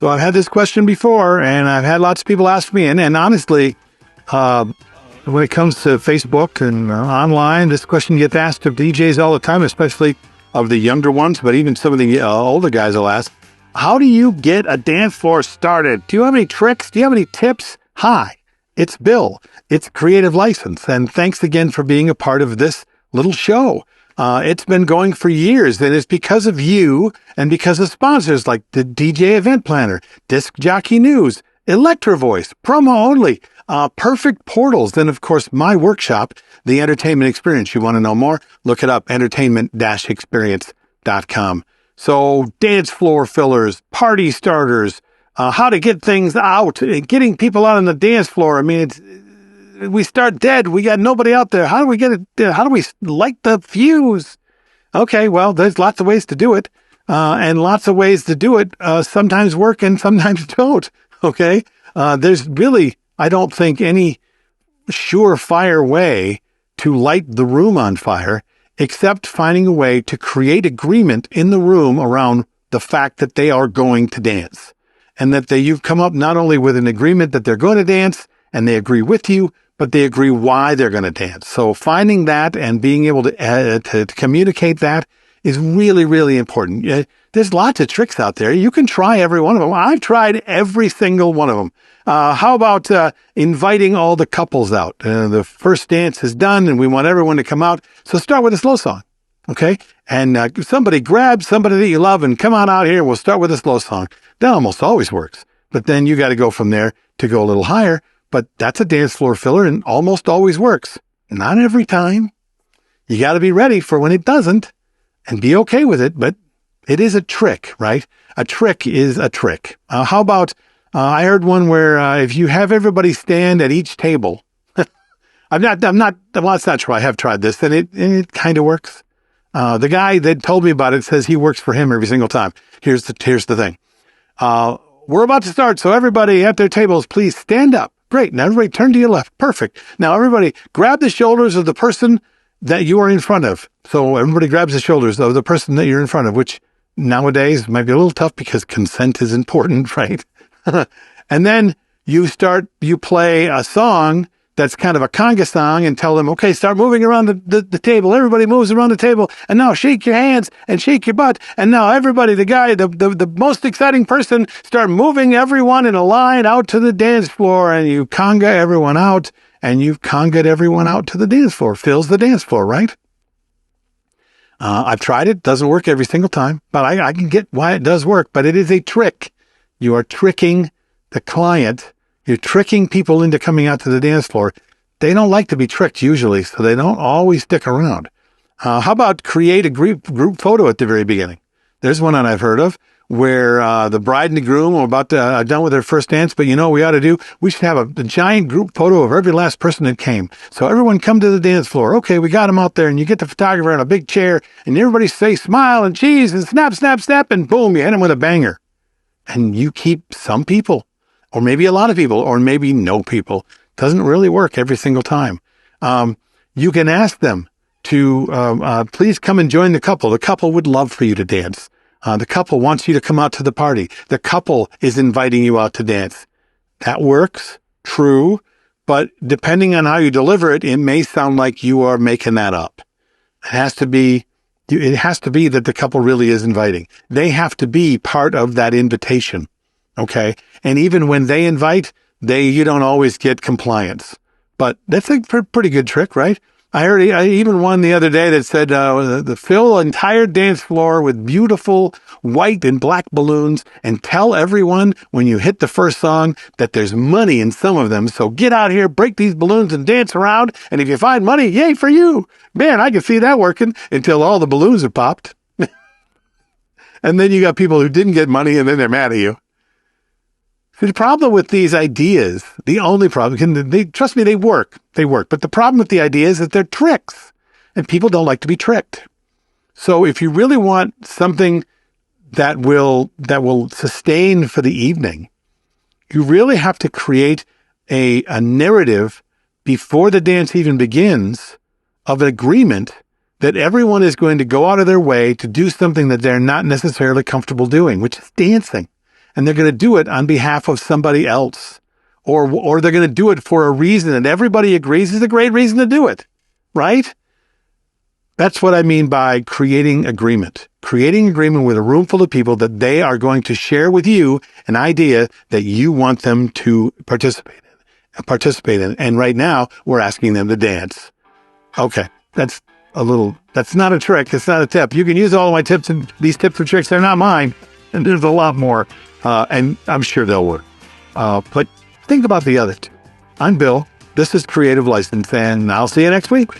So I've had this question before, and I've had lots of people ask me, and honestly, when it comes to Facebook and online, this question gets asked of DJs all the time, especially of the younger ones, but even some of the older guys will ask, how do you get a dance floor started? Do you have any tricks? Do you have any tips? Hi, it's Bill. It's Creative License, and thanks again for being a part of this little show. It's been going for years, and it's because of you and because of sponsors like the DJ Event Planner, Disc Jockey News, Electro Voice, Promo Only, Perfect Portals, and of course my workshop, The Entertainment Experience. You want to know more? Look it up, entertainment-experience.com. So dance floor fillers, party starters, how to get things out, getting people out on the dance floor. I mean, we start dead. We got nobody out there. How do we get it? How do we light the fuse? Okay, well, there's lots of ways to do it. And lots of ways to do it sometimes work and sometimes don't. Okay? There's really, I don't think, any surefire way to light the room on fire except finding a way to create agreement in the room around the fact that they are going to dance. And that you've come up not only with an agreement that they're going to dance and they agree with you, but they agree why they're going to dance. So finding that and being able to communicate that is really, really important. There's lots of tricks out there. You can try every one of them. I've tried every single one of them. How about inviting all the couples out? The first dance is done and we want everyone to come out. So start with a slow song. Okay? And somebody grab somebody that you love and come on out here and we'll start with a slow song. That almost always works. But then you got to go from there to go a little higher. But that's a dance floor filler and almost always works. Not every time. You got to be ready for when it doesn't and be okay with it. But it is a trick, right? A trick is a trick. How about, I heard one where if you have everybody stand at each table, well, it's not true. I have tried this and it kind of works. The guy that told me about it says he works for him every single time. Here's the thing. We're about to start. So everybody at their tables, please stand up. Great. Now everybody turn to your left. Perfect. Now everybody grab the shoulders of the person that you are in front of. So everybody grabs the shoulders of the person that you're in front of, which nowadays might be a little tough because consent is important, right? And then you play a song that's kind of a conga song and tell them, okay, start moving around the table. Everybody moves around the table. And now shake your hands and shake your butt. And now everybody, the most exciting person, start moving everyone in a line out to the dance floor. And you conga everyone out and you've congaed everyone out to the dance floor. Fills the dance floor, right? I've tried it. Doesn't work every single time, but I can get why it does work. But it is a trick. You are tricking the client. You're tricking people into coming out to the dance floor. They don't like to be tricked usually, so they don't always stick around. How about create a group photo at the very beginning? There's one that I've heard of where the bride and the groom are about to done with their first dance, but you know what we ought to do? We should have a giant group photo of every last person that came. So everyone come to the dance floor. Okay, we got them out there, and you get the photographer in a big chair, and everybody say smile and cheese and snap, snap, snap, and boom, you hit them with a banger. And you keep some people. Or maybe a lot of people, or maybe no people. Doesn't really work every single time. You can ask them to please come and join the couple. The couple would love for you to dance. The couple wants you to come out to the party. The couple is inviting you out to dance. That works, true, but depending on how you deliver it, it may sound like you are making that up. It has to be that the couple really is inviting. They have to be part of that invitation. Okay. And even when they invite, you don't always get compliance, but that's a pretty good trick, right? I even one the other day that said, fill the entire dance floor with beautiful white and black balloons and tell everyone when you hit the first song that there's money in some of them. So get out here, break these balloons and dance around. And if you find money, yay for you. Man, I can see that working until all the balloons are popped. And then you got people who didn't get money and then they're mad at you. The problem with these ideas, the only problem, trust me, they work. But the problem with the idea is that they're tricks and people don't like to be tricked. So if you really want something that will sustain for the evening, you really have to create a narrative before the dance even begins of agreement that everyone is going to go out of their way to do something that they're not necessarily comfortable doing, which is dancing. and they're going to do it on behalf of somebody else, or they're going to do it for a reason, and everybody agrees is a great reason to do it, right? That's what I mean by creating agreement with a room full of people that they are going to share with you an idea that you want them to participate in. And right now we're asking them to dance. Okay. That's not a trick. It's not a tip. You can use all of my tips, and these tips and tricks, they're not mine. And there's a lot more. And I'm sure they'll work. But think about the other two. I'm Bill. This is Creative License, and I'll see you next week.